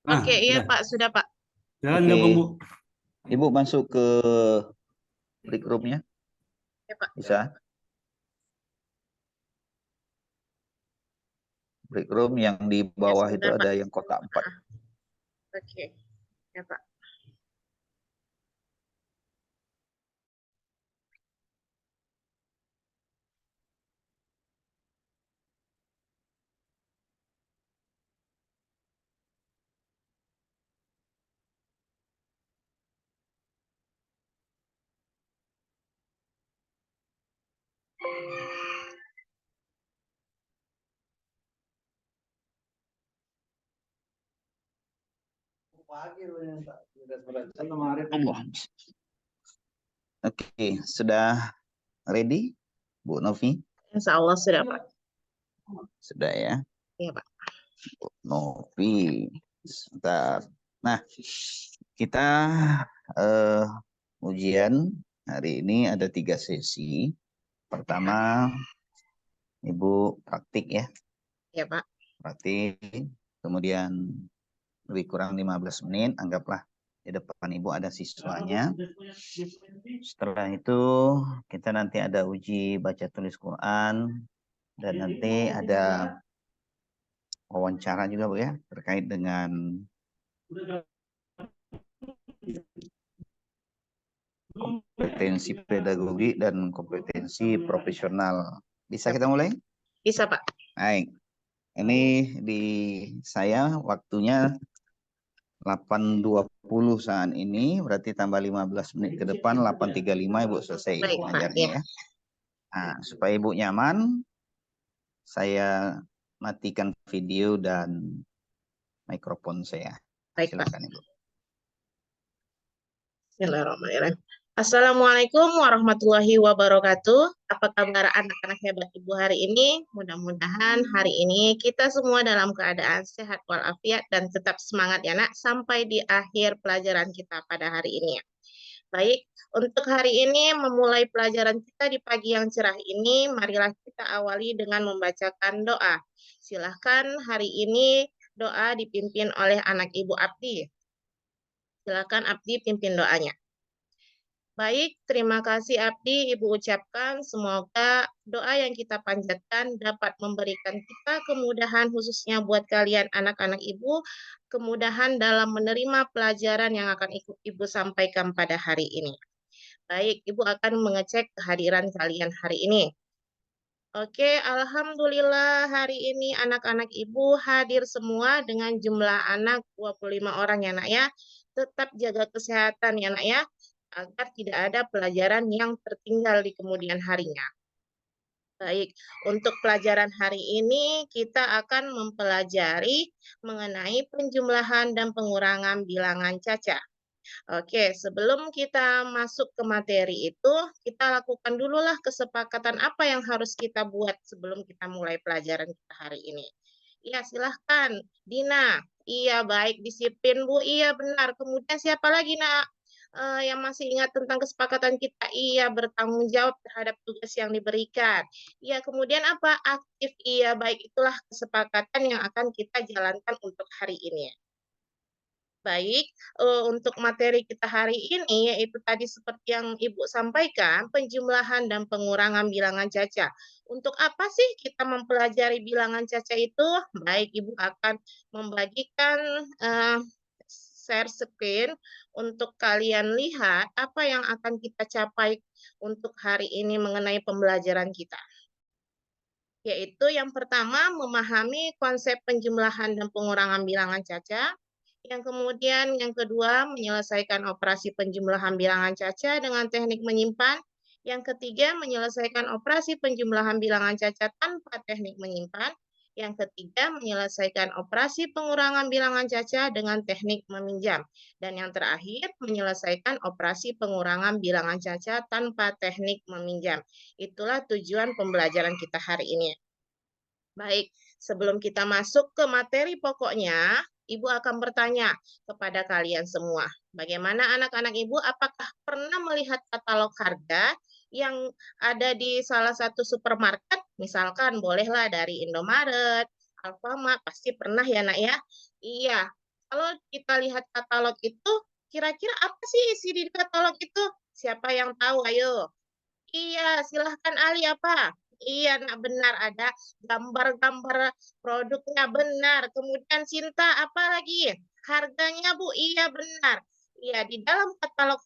Oke, iya Sudah. Pak, sudah Pak. Jalan Oke. gabung, Bu. Ibu masuk ke break room-nya. Ya Pak. Bisa. Break room yang di bawah itu sebentar, ada Pak. yang kotak 4. Oke, ya Pak. Allah. Oke, sudah ready, Bu Novi? Insya Allah sudah Pak. Sudah ya, Iya Pak. Bu Novi. Sebentar. Nah, kita ujian hari ini ada 3 sesi. Pertama, Ibu praktik ya, Iya Pak. praktik. Kemudian lebih kurang 15 menit, anggaplah di depan Ibu ada siswanya. Setelah itu kita nanti ada uji baca tulis Quran dan nanti ada wawancara juga Bu ya, terkait dengan kompetensi pedagogi dan kompetensi profesional. Bisa kita mulai? Bisa Pak. Baik. Ini di saya waktunya 8.20 saat ini, berarti tambah 15 menit ke depan 8.35 Ibu selesai Baik Pak. ngajarnya Ya. ya. Nah, supaya Ibu nyaman, saya matikan video dan mikrofon saya. Baik Pak. Silakan Ibu. Bismillahirrahmanirrahim. Assalamualaikum warahmatullahi wabarakatuh. Apa kabar anak-anak hebat Ibu hari ini? Mudah-mudahan hari ini kita semua dalam keadaan sehat walafiat dan tetap semangat ya nak sampai di akhir pelajaran kita pada hari ini. Baik, untuk hari ini memulai pelajaran kita di pagi yang cerah ini, marilah kita awali dengan membacakan doa. Silahkan hari ini doa dipimpin oleh anak Ibu Abdi. Silakan Abdi pimpin doanya. Baik, terima kasih Abdi Ibu ucapkan semoga doa yang kita panjatkan dapat memberikan kita kemudahan khususnya buat kalian anak-anak Ibu, kemudahan dalam menerima pelajaran yang akan Ibu sampaikan pada hari ini. Baik, Ibu akan mengecek kehadiran kalian hari ini. Oke, alhamdulillah hari ini anak-anak Ibu hadir semua dengan jumlah anak 25 orang ya nak ya. Tetap jaga kesehatan ya nak ya, agar tidak ada pelajaran yang tertinggal di kemudian harinya. Baik, untuk pelajaran hari ini kita akan mempelajari mengenai penjumlahan dan pengurangan bilangan caca. Oke, sebelum kita masuk ke materi itu, kita lakukan dululah kesepakatan apa yang harus kita buat sebelum kita mulai pelajaran kita hari ini. Iya, silahkan. Dina, iya baik, disiplin Bu, iya benar. Kemudian siapa lagi nak? Yang masih ingat tentang kesepakatan kita, iya bertanggung jawab terhadap tugas yang diberikan. Iya, kemudian apa? Aktif, iya baik, itulah kesepakatan yang akan kita jalankan untuk hari ini. Baik, untuk materi kita hari ini yaitu tadi seperti yang Ibu sampaikan, penjumlahan dan pengurangan bilangan caca. Untuk apa sih kita mempelajari bilangan caca itu? Baik, Ibu akan membagikan share screen untuk kalian lihat apa yang akan kita capai untuk hari ini mengenai pembelajaran kita. Yaitu yang pertama, memahami konsep penjumlahan dan pengurangan bilangan caca. Yang kemudian, yang kedua, menyelesaikan operasi penjumlahan bilangan caca dengan teknik menyimpan. Yang ketiga, menyelesaikan operasi penjumlahan bilangan caca tanpa teknik menyimpan. Yang ketiga, menyelesaikan operasi pengurangan bilangan caca dengan teknik meminjam. Dan yang terakhir, menyelesaikan operasi pengurangan bilangan caca tanpa teknik meminjam. Itulah tujuan pembelajaran kita hari ini. Baik, sebelum kita masuk ke materi pokoknya, Ibu akan bertanya kepada kalian semua. Bagaimana anak-anak Ibu, apakah pernah melihat katalog harga yang ada di salah satu supermarket? Misalkan bolehlah dari Indomaret, Alfamart, pasti pernah ya nak ya? Iya, Kalau kita lihat katalog itu, kira-kira apa sih isi di katalog itu? Siapa yang tahu? Ayo. Iya, silahkan Ali apa? Iya, nak benar ada gambar-gambar produknya benar. Kemudian Cinta apa lagi? Harganya Bu, iya benar. Iya, di dalam katalog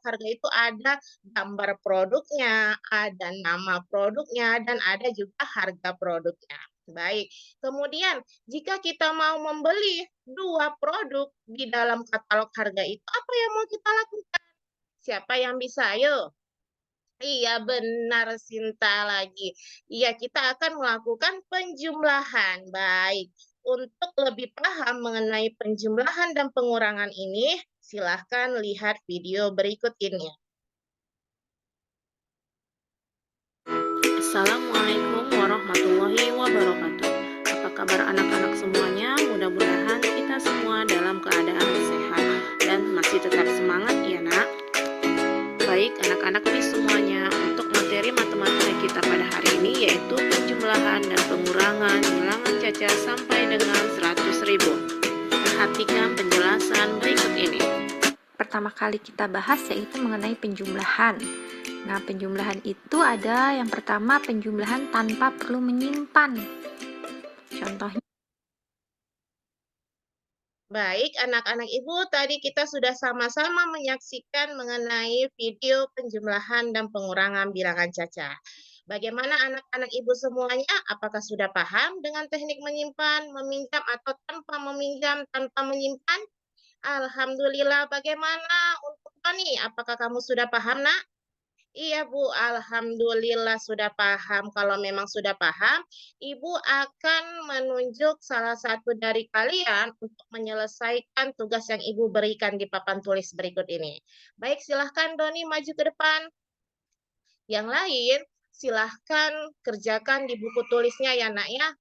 harga itu ada gambar produknya, ada nama produknya, dan ada juga harga produknya. Baik. Kemudian, jika kita mau membeli dua produk di dalam katalog harga itu, apa yang mau kita lakukan? Siapa yang bisa? Ayo. Iya, benar Sinta lagi. Iya, kita akan melakukan penjumlahan. Baik, untuk lebih paham mengenai penjumlahan dan pengurangan ini, silahkan lihat video berikut ini. Assalamualaikum warahmatullahi wabarakatuh. Apa kabar anak-anak semuanya? Mudah-mudahan kita semua dalam keadaan sehat dan masih tetap semangat ya nak. Baik anak-anak semuanya, untuk materi matematika kita pada hari ini yaitu penjumlahan dan pengurangan bilangan caca sampai dengan 100.000. Perhatikan penjelasan berikut ini. Pertama kali kita bahas yaitu mengenai penjumlahan. Nah, penjumlahan itu ada yang pertama penjumlahan tanpa perlu menyimpan. Contohnya. Baik, anak-anak Ibu, tadi kita sudah sama-sama menyaksikan mengenai video penjumlahan dan pengurangan bilangan caca. Bagaimana anak-anak Ibu semuanya? Apakah sudah paham dengan teknik menyimpan, meminjam, atau tanpa meminjam, tanpa menyimpan? Alhamdulillah. Bagaimana untuk Tony? Apakah kamu sudah paham, nak? Iya, Bu. Alhamdulillah sudah paham. Kalau memang sudah paham, Ibu akan menunjuk salah satu dari kalian untuk menyelesaikan tugas yang Ibu berikan di papan tulis berikut ini. Baik, silahkan Doni maju ke depan. Yang lain, silahkan kerjakan di buku tulisnya ya, nak ya.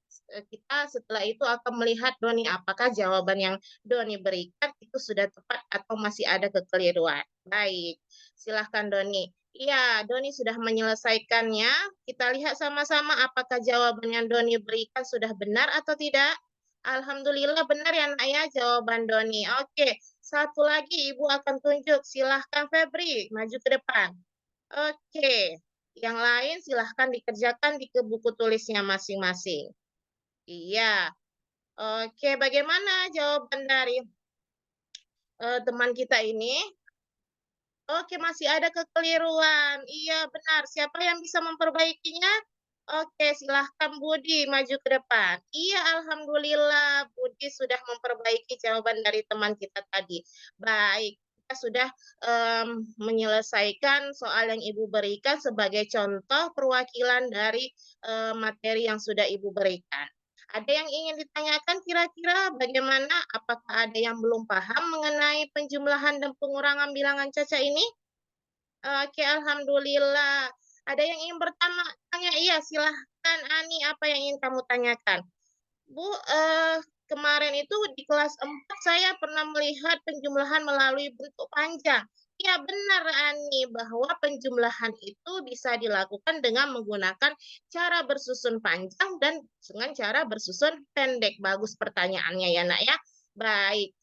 Kita setelah itu akan melihat Doni apakah jawaban yang Doni berikan itu sudah tepat atau masih ada kekeliruan. Baik, silahkan Doni. Iya, Doni sudah menyelesaikannya. Kita lihat sama-sama apakah jawaban yang Doni berikan sudah benar atau tidak. Alhamdulillah benar ya nak ya jawaban Doni. Oke, satu lagi Ibu akan tunjuk. Silahkan Febri, maju ke depan. Oke, yang lain silahkan dikerjakan di buku tulisnya masing-masing. Iya, oke. Bagaimana jawaban dari teman kita ini? Oke, masih ada kekeliruan. Iya, benar. Siapa yang bisa memperbaikinya? Oke, silahkan Budi maju ke depan. Iya, alhamdulillah Budi sudah memperbaiki jawaban dari teman kita tadi. Baik, kita sudah menyelesaikan soal yang Ibu berikan sebagai contoh perwakilan dari materi yang sudah Ibu berikan. Ada yang ingin ditanyakan kira-kira bagaimana? Apakah ada yang belum paham mengenai penjumlahan dan pengurangan bilangan caca ini? Oke, alhamdulillah. Ada yang ingin bertanya? Iya, silahkan Ani, apa yang ingin kamu tanyakan? Bu, kemarin itu di kelas 4 saya pernah melihat penjumlahan melalui bentuk panjang. Iya benar Ani, bahwa penjumlahan itu bisa dilakukan dengan menggunakan cara bersusun panjang dan dengan cara bersusun pendek. Bagus pertanyaannya ya nak ya. Baik,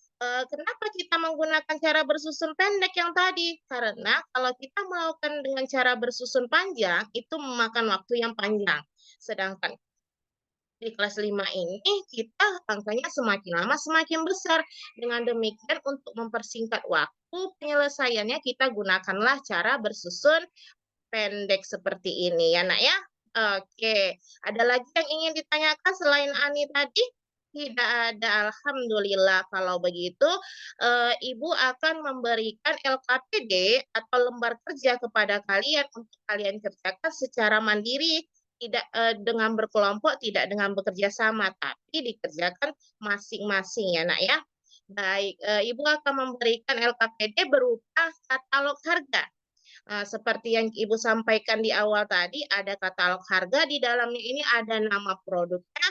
kenapa kita menggunakan cara bersusun pendek yang tadi? Karena kalau kita melakukan dengan cara bersusun panjang, itu memakan waktu yang panjang. Sedangkan di kelas 5 ini kita angkanya semakin lama semakin besar. Dengan demikian untuk mempersingkat waktu penyelesaiannya kita gunakanlah cara bersusun pendek seperti ini ya nak ya. Oke, ada lagi yang ingin ditanyakan selain Ani tadi? Tidak ada, alhamdulillah. Kalau begitu, Ibu akan memberikan LKPD atau lembar kerja kepada kalian untuk kalian kerjakan secara mandiri, tidak dengan berkelompok, tidak dengan bekerja sama, tapi dikerjakan masing-masing ya, Nak ya. Baik, Ibu akan memberikan LKPD berupa katalog harga. Seperti yang Ibu sampaikan di awal tadi, ada katalog harga, di dalamnya ini ada nama produknya,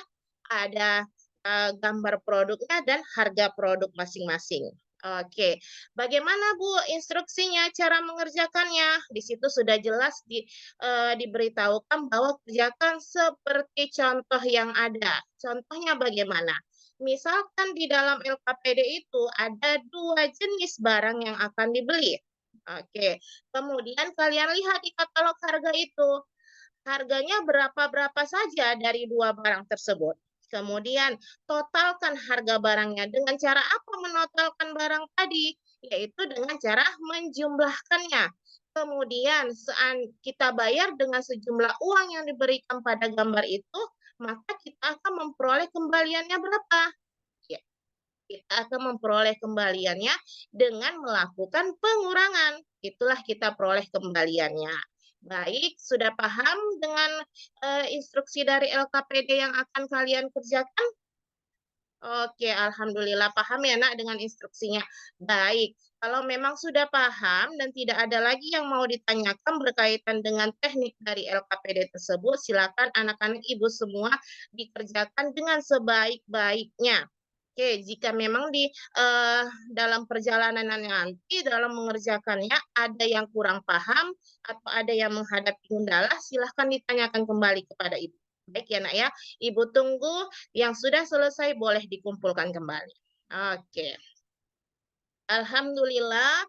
ada gambar produknya, dan harga produk masing-masing. Oke, bagaimana Bu instruksinya, cara mengerjakannya? Di situ sudah jelas diberitahukan bahwa kerjakan seperti contoh yang ada. Contohnya bagaimana? Misalkan di dalam LKPD itu ada 2 jenis barang yang akan dibeli. Oke, kemudian kalian lihat di katalog harga itu. Harganya berapa-berapa saja dari 2 barang tersebut. Kemudian totalkan harga barangnya. Dengan cara apa menotalkan barang tadi? Yaitu dengan cara menjumlahkannya. Kemudian kita bayar dengan sejumlah uang yang diberikan pada gambar itu, maka kita akan memperoleh kembaliannya berapa? Ya, kita akan memperoleh kembaliannya dengan melakukan pengurangan. Itulah kita peroleh kembaliannya. Baik, sudah paham dengan instruksi dari LKPD yang akan kalian kerjakan? Oke, alhamdulillah paham ya Nak dengan instruksinya. Baik, kalau memang sudah paham dan tidak ada lagi yang mau ditanyakan berkaitan dengan teknik dari LKPD tersebut, silakan anak-anak ibu semua dikerjakan dengan sebaik-baiknya. Oke, jika memang di dalam perjalanan nanti dalam mengerjakannya ada yang kurang paham atau ada yang menghadapi kendala, silahkan ditanyakan kembali kepada ibu. Baik ya Nak ya, ibu tunggu yang sudah selesai boleh dikumpulkan kembali. Oke, alhamdulillah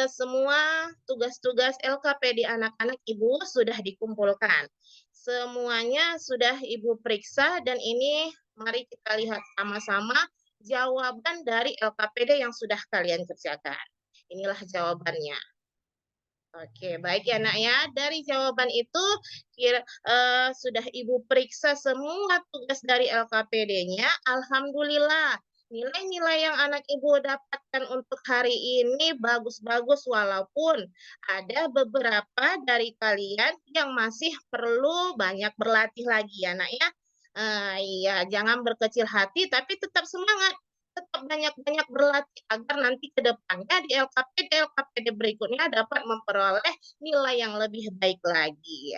semua tugas-tugas LKPD anak-anak ibu sudah dikumpulkan. Semuanya sudah ibu periksa dan ini mari kita lihat sama-sama jawaban dari LKPD yang sudah kalian kerjakan. Inilah jawabannya. Oke, baik ya Nak ya. Dari jawaban itu sudah Ibu periksa semua tugas dari LKPD-nya. Alhamdulillah, nilai-nilai yang anak Ibu dapatkan untuk hari ini bagus-bagus walaupun ada beberapa dari kalian yang masih perlu banyak berlatih lagi ya Nak ya. Iya, jangan berkecil hati tapi tetap semangat. Tetap banyak-banyak berlatih agar nanti ke depannya di LKPD berikutnya dapat memperoleh nilai yang lebih baik lagi.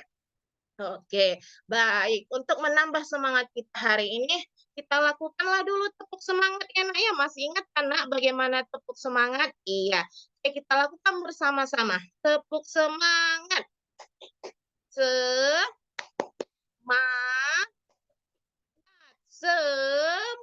Oke, baik. Untuk menambah semangat kita hari ini, kita lakukanlah dulu tepuk semangat ya Nak ya. Masih ingat kan Nak bagaimana tepuk semangat? Iya. Oke, kita lakukan bersama-sama. Tepuk semangat. Semangat. Semangat.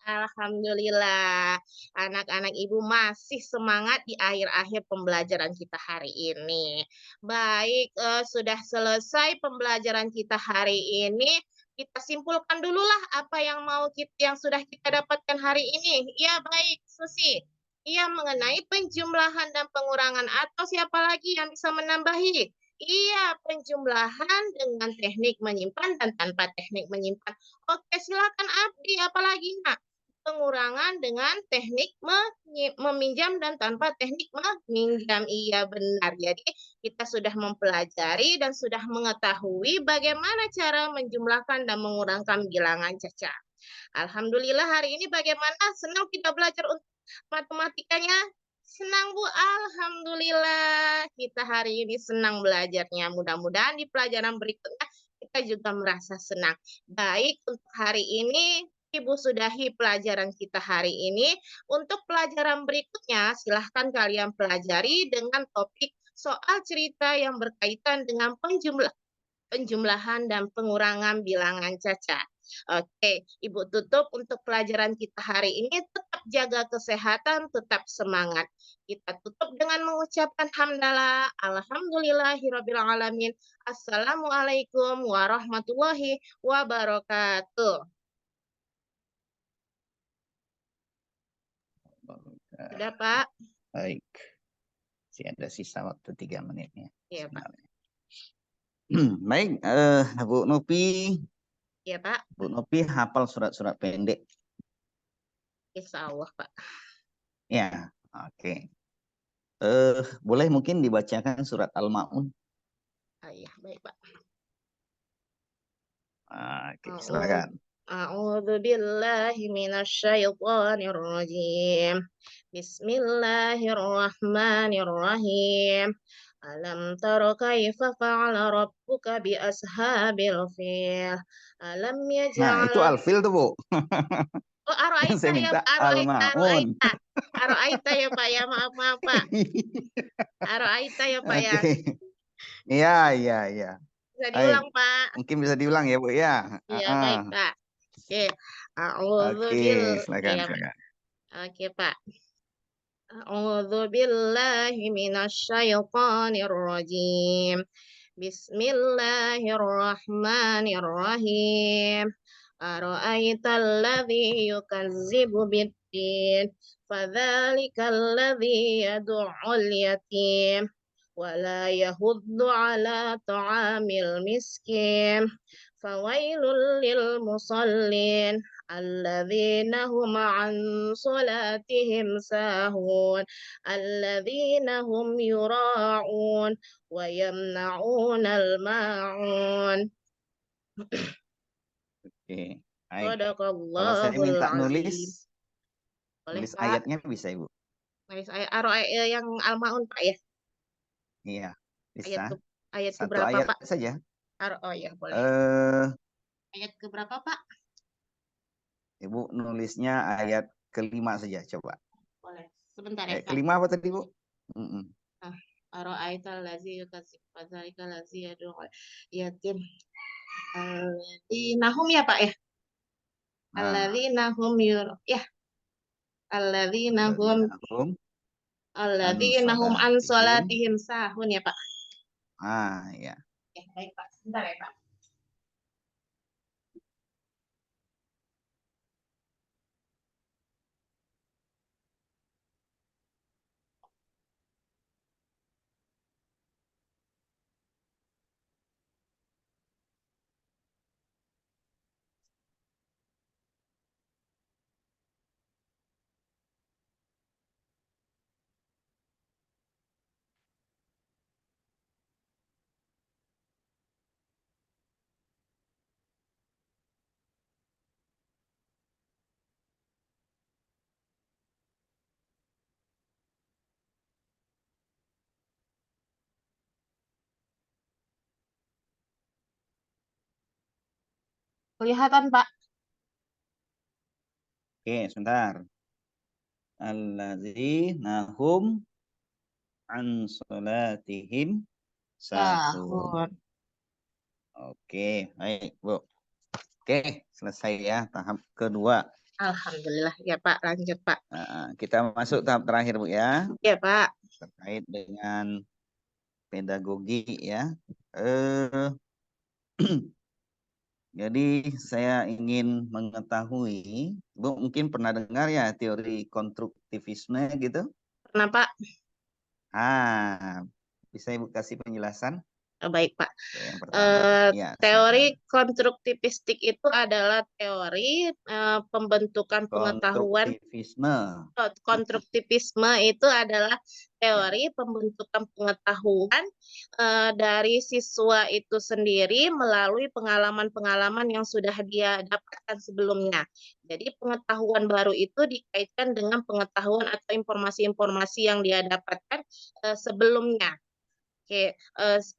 Alhamdulillah, anak-anak ibu masih semangat di akhir-akhir pembelajaran kita hari ini. Baik, sudah selesai pembelajaran kita hari ini. Kita simpulkan dululah apa yang yang sudah kita dapatkan hari ini. Ya, baik, Susi. Iya, mengenai penjumlahan dan pengurangan atau siapa lagi yang bisa menambahi? Iya, penjumlahan dengan teknik menyimpan dan tanpa teknik menyimpan. Oke, silakan Abdi, apalagi Nak? Pengurangan dengan teknik meminjam dan tanpa teknik meminjam. Iya, benar. Jadi, kita sudah mempelajari dan sudah mengetahui bagaimana cara menjumlahkan dan mengurangkan bilangan caca. Alhamdulillah hari ini bagaimana? Senang kita belajar untuk matematikanya? Senang Bu, alhamdulillah kita hari ini senang belajarnya. Mudah-mudahan di pelajaran berikutnya kita juga merasa senang. Baik, untuk hari ini Ibu sudahi pelajaran kita hari ini. Untuk pelajaran berikutnya silahkan kalian pelajari dengan topik soal cerita yang berkaitan dengan penjumlahan dan pengurangan bilangan caca. Oke, Ibu tutup untuk pelajaran kita hari ini. Tetap jaga kesehatan, tetap semangat. Kita tutup dengan mengucapkan hamdalah. Alhamdulillahirrabbilalamin. Assalamualaikum warahmatullahi wabarakatuh. Sudah, Pak? Baik. Masih ada sisa waktu 3 menitnya. Iya, Pak. Baik, Bu Nopi. Iya, Pak. Bu Nopi hafal surat-surat pendek. Insya Allah, Pak. Ya, oke. Boleh mungkin dibacakan surat Al-Ma'un? Iya, baik, Pak. Oke, silakan. A'udzu billahi minasyaitonir rajim. Bismillahirrahmanirrahim. Alam tara kaifa fa'ala rabbuka bi ashabil fil. Alam Nah, itu yaj'al Al-Fil tuh, Bu. Oh, Yang saya Aro'aita ya, minta Al-Ma'un. Aroaita ya Pak ya, maaf maaf Pak. Aroaita ya Pak ya. Oke. Iya, iya, iya. Bisa Baik. diulang Pak. Mungkin bisa diulang ya, Bu ya. Iya baik Pak. Oke. Oke, silakan, Ya, silakan. oke Pak. A'udzu billahi minasyaitonir rajim. Bismillahirrahmanirrahim. Ara'aital ladzi yukazzibu biddin, fadzalikal ladzi yad'ul yatim wa la yahuddu ala ta'amil miskin. Fawailul lil musallin alladzina hum an salatihim sahun alladzina hum yura'un wa yamna'unal ma'un. Oke, baik. Kalau saya Shadaqallahul minta azim. Boleh nulis Pak. ayatnya bisa, Ibu? Nulis ayat yang Al-Maun Pak ya. Iya, Ayat bisa. ke ayat ke Satu berapa ayat Pak? saja. Oh ya boleh. Eh, Ayat ke berapa Pak? Ibu nulisnya ayat kelima saja, coba. Boleh. Sebentar ya Pak. Kelima apa tadi, Bu? Mm-mm. Ara'aital ladzi yukadzib fadzalika ladzi yad'u yatim. Alladzina ya Pak ya. Nah, Alladzina hum ya. Alladzina hum alladzina hum an an salatihim. salatihim sahun ya Pak. Ya. Ya, baik Pak. Sebentar ya Pak. Kelihatan Pak. Oke, sebentar. Alladzina hum an salatihim sahun. Sahun. Oke, baik, Bu. Oke, selesai ya tahap kedua. Alhamdulillah ya Pak. Lanjut Pak. Kita masuk tahap terakhir, Bu ya. Ya Pak. Terkait dengan pedagogi ya. Eh, Jadi saya ingin mengetahui, Bu mungkin pernah dengar ya teori konstruktivisme gitu? Pernah Pak? Bisa Ibu kasih penjelasan? Baik Pak. Yang pertama, ya Teori silakan. konstruktivistik itu adalah teori pembentukan pengetahuan. Konstruktivisme. Konstruktivisme itu adalah teori pembentukan pengetahuan dari siswa itu sendiri melalui pengalaman-pengalaman yang sudah dia dapatkan sebelumnya. Jadi pengetahuan baru itu dikaitkan dengan pengetahuan atau informasi-informasi yang dia dapatkan sebelumnya. Oke,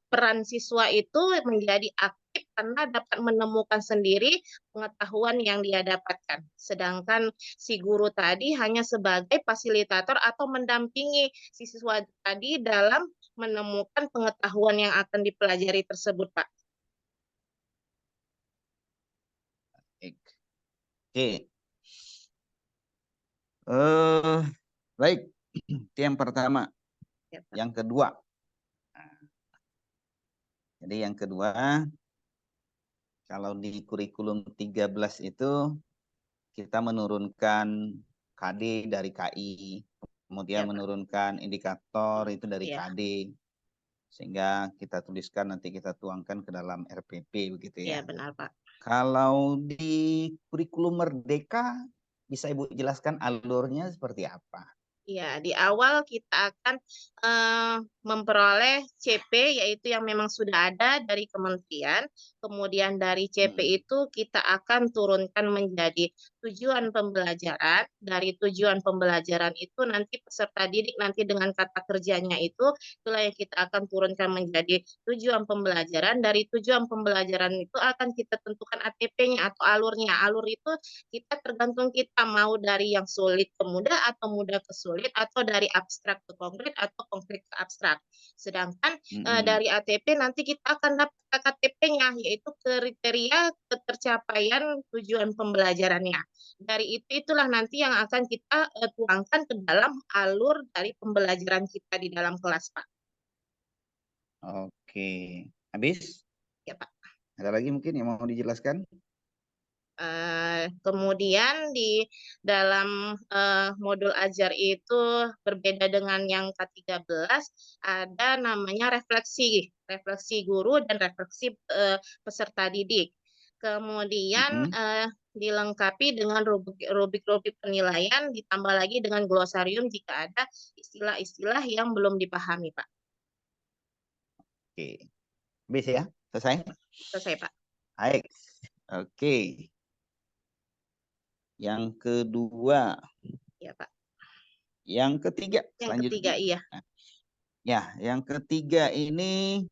peran siswa itu menjadi aktif karena dapat menemukan sendiri pengetahuan yang dia dapatkan. Sedangkan si guru tadi hanya sebagai fasilitator atau mendampingi si siswa tadi dalam menemukan pengetahuan yang akan dipelajari tersebut, Pak. Oke. Baik, itu yang pertama. Ya, Pak. Yang kedua. Jadi yang kedua, kalau di kurikulum 13 itu kita menurunkan KD dari KI, kemudian Ya, Pak. menurunkan indikator itu dari Ya. KD, sehingga kita tuliskan nanti kita tuangkan ke dalam RPP begitu Ya, ya. benar, Pak. Kalau di kurikulum Merdeka, bisa Ibu jelaskan alurnya seperti apa? Ya, di awal kita akan memperoleh CP, yaitu yang memang sudah ada dari kementerian. Kemudian dari CP itu kita akan turunkan menjadi tujuan pembelajaran. Dari tujuan pembelajaran itu nanti peserta didik nanti dengan kata kerjanya itulah yang kita akan turunkan menjadi tujuan pembelajaran. Dari tujuan pembelajaran itu akan kita tentukan ATP-nya atau alurnya. Alur itu kita tergantung kita mau dari yang sulit ke mudah atau mudah ke sulit atau dari abstrak ke konkret atau konkret ke abstrak. Sedangkan dari ATP nanti kita akan dapat KTP-nya, yaitu kriteria ketercapaian tujuan pembelajarannya. Dari itulah nanti yang akan kita tuangkan ke dalam alur dari pembelajaran kita di dalam kelas, Pak. Oke, habis? Ya, Pak. Ada lagi mungkin yang mau dijelaskan? Kemudian di dalam modul ajar itu berbeda dengan yang ke-13, ada namanya refleksi guru dan refleksi peserta didik. Kemudian dilengkapi dengan rubrik-rubrik penilaian, ditambah lagi dengan glosarium jika ada istilah-istilah yang belum dipahami, Pak. Oke, habis ya? Selesai? Selesai, Pak. Baik, oke. Yang kedua. Ya, Pak. Yang ketiga Yang selanjutnya. ketiga, iya. Ya, yang ketiga ini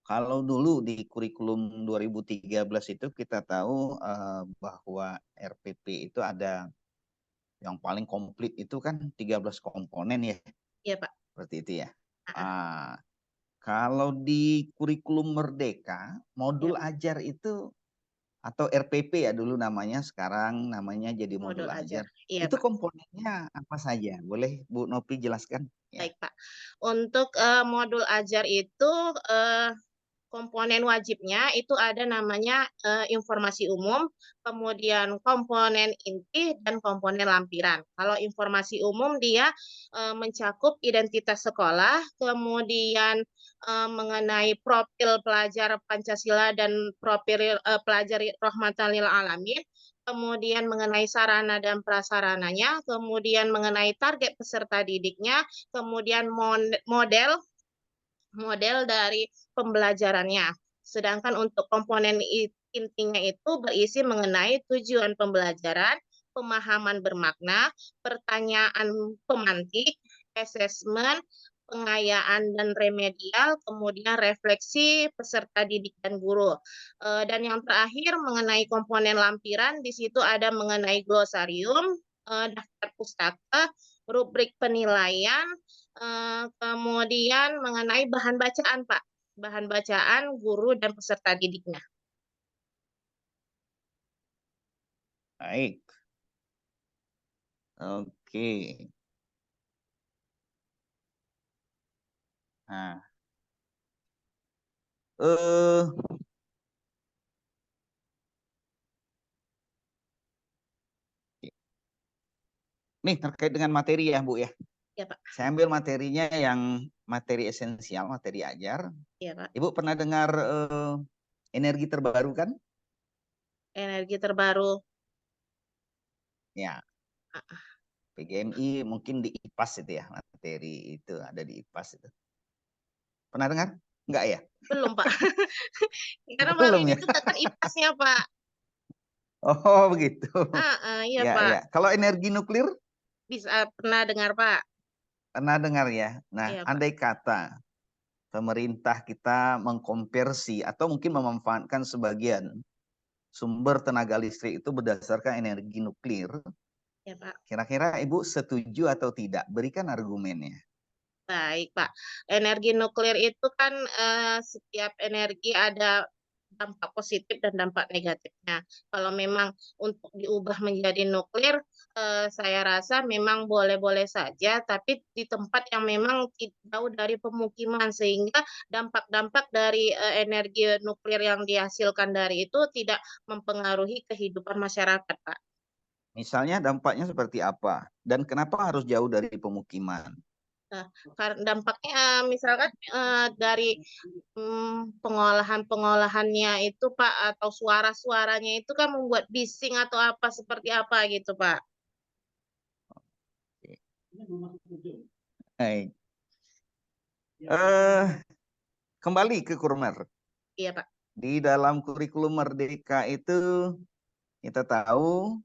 kalau dulu di kurikulum 2013 itu kita tahu bahwa RPP itu ada yang paling komplit itu kan 13 komponen ya. Iya, Pak. Seperti itu ya. Kalau di kurikulum Merdeka, modul ajar itu atau RPP ya dulu namanya, sekarang namanya jadi modul ajar. Iya, Itu Pak. komponennya apa saja? Boleh Bu Nopi jelaskan? Ya. Baik, Pak. Untuk modul ajar itu komponen wajibnya itu ada namanya informasi umum, kemudian komponen inti, dan komponen lampiran. Kalau informasi umum dia mencakup identitas sekolah, kemudian mengenai profil pelajar Pancasila dan profil pelajar rahmatan lil alamin, kemudian mengenai sarana dan prasarananya, kemudian mengenai target peserta didiknya, kemudian model dari pembelajarannya. Sedangkan untuk komponen intinya itu berisi mengenai tujuan pembelajaran, pemahaman bermakna, pertanyaan pemantik, asesmen, pengayaan dan remedial, kemudian refleksi peserta didik dan guru. Dan yang terakhir mengenai komponen lampiran, di situ ada mengenai glosarium, daftar pustaka, rubrik penilaian, kemudian mengenai bahan bacaan, Pak. Bahan bacaan guru dan peserta didiknya. Baik. Oke. Nah. Nih terkait dengan materi ya Bu ya. Ya, Pak. Saya ambil materinya yang materi esensial, materi ajar. Ya, Pak. Ibu pernah dengar energi terbarukan? Energi terbaru. Ya. PGMI mungkin di IPAS itu ya, materi itu ada di IPAS itu. Pernah dengar? Enggak ya? Belum, Pak. Karena baru Belum ini ya? tuh kan IPAS-nya, Pak. Oh begitu. Iya, Ya, Pak. ya. Kalau energi nuklir Bisa pernah dengar, Pak? pernah dengar ya. Nah, Iya, Pak. andai kata pemerintah kita mengkonversi atau mungkin memanfaatkan sebagian sumber tenaga listrik itu berdasarkan energi nuklir, Ya, Pak. kira-kira Ibu setuju atau tidak? Berikan argumennya. Baik, Pak. Energi nuklir itu kan setiap energi ada dampak positif dan dampak negatifnya. Kalau memang untuk diubah menjadi nuklir, saya rasa memang boleh-boleh saja, tapi di tempat yang memang jauh dari pemukiman, sehingga dampak-dampak dari energi nuklir yang dihasilkan dari itu tidak mempengaruhi kehidupan masyarakat, Pak. Misalnya dampaknya seperti apa? Dan kenapa harus jauh dari pemukiman? Nah, dampaknya misalkan dari pengolahannya itu, Pak, atau suara-suaranya itu kan membuat bising atau apa seperti apa gitu, Pak. Baik. Kembali ke Kurmer. Iya, Pak. Di dalam kurikulum Merdeka itu kita tahu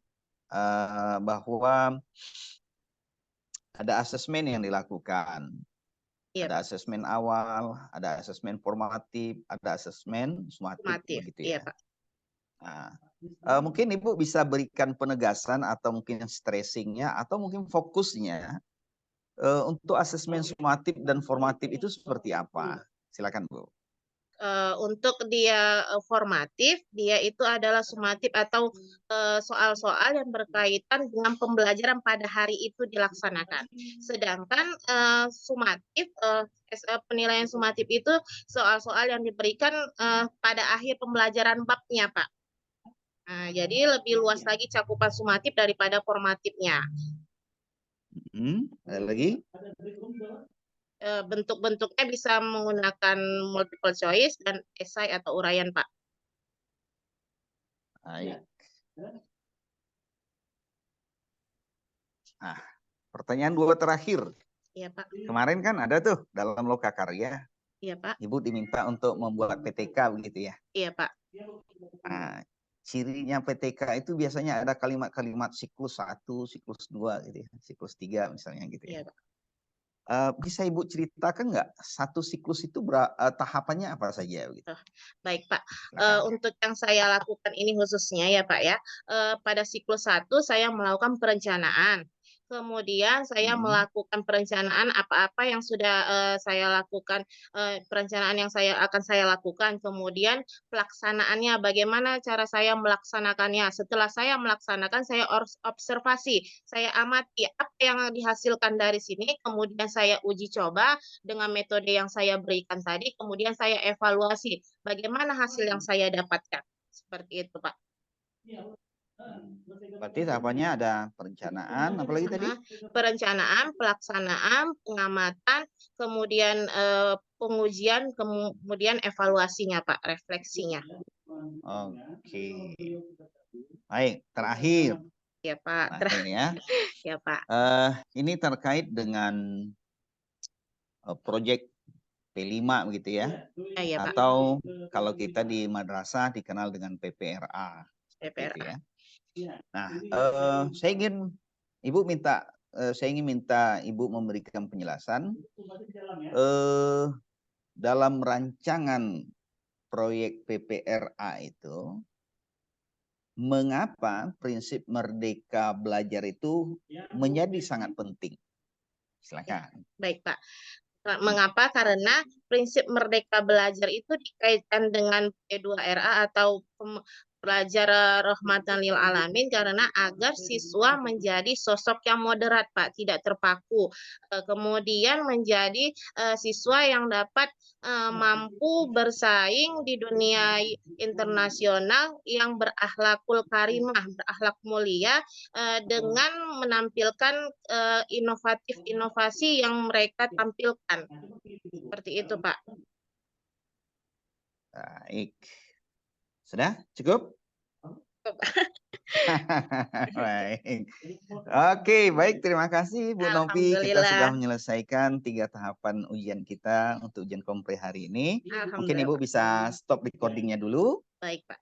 bahwa ada asesmen yang dilakukan. Iya, Ada Pak. asesmen awal, ada asesmen formatif, ada asesmen sumatif, Formatif. begitu Iya, ya. Pak. Nah, mungkin Ibu bisa berikan penegasan atau mungkin stressingnya atau mungkin fokusnya untuk asesmen sumatif dan formatif itu seperti apa? Silakan Bu. Untuk dia formatif, dia itu adalah sumatif atau soal-soal yang berkaitan dengan pembelajaran pada hari itu dilaksanakan. Sedangkan sumatif, penilaian sumatif itu soal-soal yang diberikan pada akhir pembelajaran babnya, Pak. Nah, jadi lebih luas lagi cakupan sumatif daripada formatifnya. Ada lagi? Bentuk-bentuknya bisa menggunakan multiple choice dan esai atau uraian, Pak. Baik. Nah, pertanyaan dua terakhir. Iya, Pak. Kemarin kan ada tuh dalam lokakarya, Iya, Pak. Ibu diminta untuk membuat PTK begitu ya. Iya, Pak. Nah, cirinya PTK itu biasanya ada kalimat-kalimat siklus 1, siklus 2 gitu ya, siklus 3 misalnya gitu ya. Iya, Pak. Bisa Ibu ceritakan nggak satu siklus itu tahapannya apa saja gitu? Baik, Pak. Silakan. Untuk yang saya lakukan ini khususnya ya, Pak ya, pada siklus 1 saya melakukan perencanaan. Kemudian saya melakukan perencanaan apa-apa yang sudah saya lakukan, perencanaan yang akan saya lakukan. Kemudian pelaksanaannya, bagaimana cara saya melaksanakannya. Setelah saya melaksanakan, saya observasi, saya amati apa yang dihasilkan dari sini, kemudian saya uji coba dengan metode yang saya berikan tadi, kemudian saya evaluasi bagaimana hasil yang saya dapatkan. Seperti itu, Pak. Berarti tahapannya ada perencanaan, apalagi tadi? Perencanaan, pelaksanaan, pengamatan, kemudian pengujian, kemudian evaluasinya, Pak, refleksinya. Oke. Baik, terakhir. Ya, Pak. Terakhir ya. Ya, Pak. Ini terkait dengan proyek P5 begitu ya. Ya, Pak. Atau kalau kita di madrasah dikenal dengan PPRA. Gitu PPRA. ya. Nah, saya ingin minta Ibu memberikan penjelasan dalam rancangan proyek PPRA itu, mengapa prinsip merdeka belajar itu menjadi sangat penting? Silakan. Baik, Pak. Mengapa? Karena prinsip merdeka belajar itu dikaitkan dengan P2RA atau pelajar rahmatan lil alamin, karena agar siswa menjadi sosok yang moderat, Pak, tidak terpaku. Kemudian menjadi siswa yang dapat mampu bersaing di dunia internasional yang berakhlakul karimah, berakhlak mulia, dengan menampilkan inovatif-inovasi yang mereka tampilkan. Seperti itu, Pak. Baik. Sudah? Cukup? Baik. Oke, baik. Terima kasih Bu Novi. Kita sudah menyelesaikan 3 tahapan ujian kita untuk ujian kompre hari ini. Mungkin Ibu bisa stop recordingnya dulu. Baik, Pak.